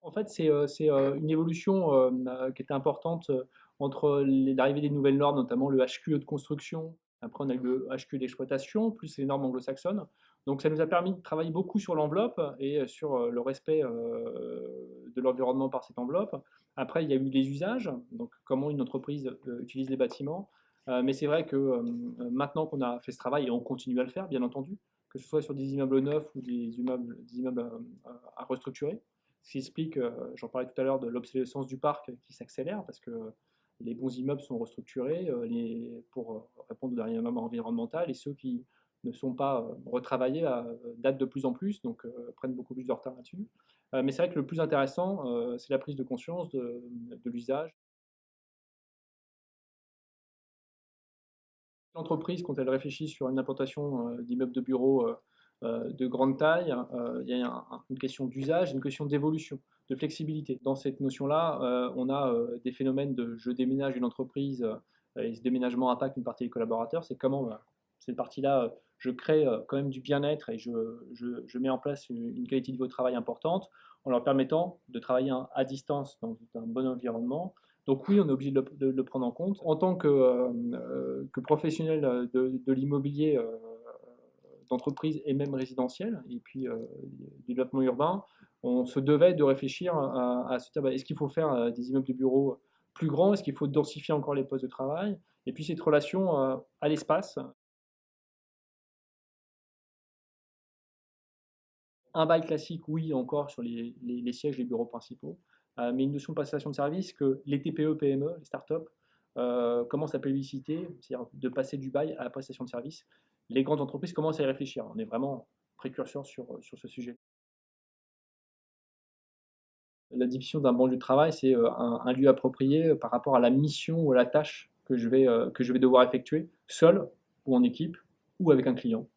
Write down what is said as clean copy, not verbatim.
En fait, c'est une évolution qui était importante entre l'arrivée des nouvelles normes, notamment le HQE de construction. Après, on a eu le HQE d'exploitation, plus les normes anglo-saxonnes. Donc, ça nous a permis de travailler beaucoup sur l'enveloppe et sur le respect de l'environnement par cette enveloppe. Après, il y a eu les usages, donc comment une entreprise utilise les bâtiments. Mais c'est vrai que maintenant qu'on a fait ce travail, et on continue à le faire, bien entendu, que ce soit sur des immeubles neufs ou des immeubles à restructurer, ce qui explique, j'en parlais tout à l'heure, de l'obsolescence du parc qui s'accélère parce que les bons immeubles sont restructurés pour répondre aux dernières normes environnementales et ceux qui ne sont pas retravaillés datent de plus en plus, donc prennent beaucoup plus de retard là-dessus. Mais c'est vrai que le plus intéressant, c'est la prise de conscience de l'usage. L'entreprise, quand elle réfléchit sur une implantation d'immeubles de bureaux de grande taille, il y a une question d'usage, une question d'évolution, de flexibilité. Dans cette notion-là, on a des phénomènes de je déménage une entreprise et ce déménagement impacte une partie des collaborateurs. C'est comment cette partie-là, je crée quand même du bien-être et je mets en place une qualité de vie au travail importante en leur permettant de travailler à distance dans un bon environnement. Donc oui, on est obligé de le prendre en compte. En tant que professionnel de l'immobilier d'entreprise et même résidentiel, et puis du développement urbain, on se devait de réfléchir à se dire bah, est-ce qu'il faut faire des immeubles de bureaux plus grands, est-ce qu'il faut densifier encore les postes de travail, et puis cette relation à l'espace. Un bail classique, oui, encore sur les sièges des bureaux principaux, mais une notion de passation de service que les TPE, PME, les startups, commencent à plébisciter, c'est-à-dire de passer du bail à la prestation de service. Les grandes entreprises commencent à y réfléchir. On est vraiment précurseur sur ce sujet. La définition d'un bon lieu de travail, c'est un lieu approprié par rapport à la mission ou à la tâche que je vais devoir effectuer, seul ou en équipe ou avec un client.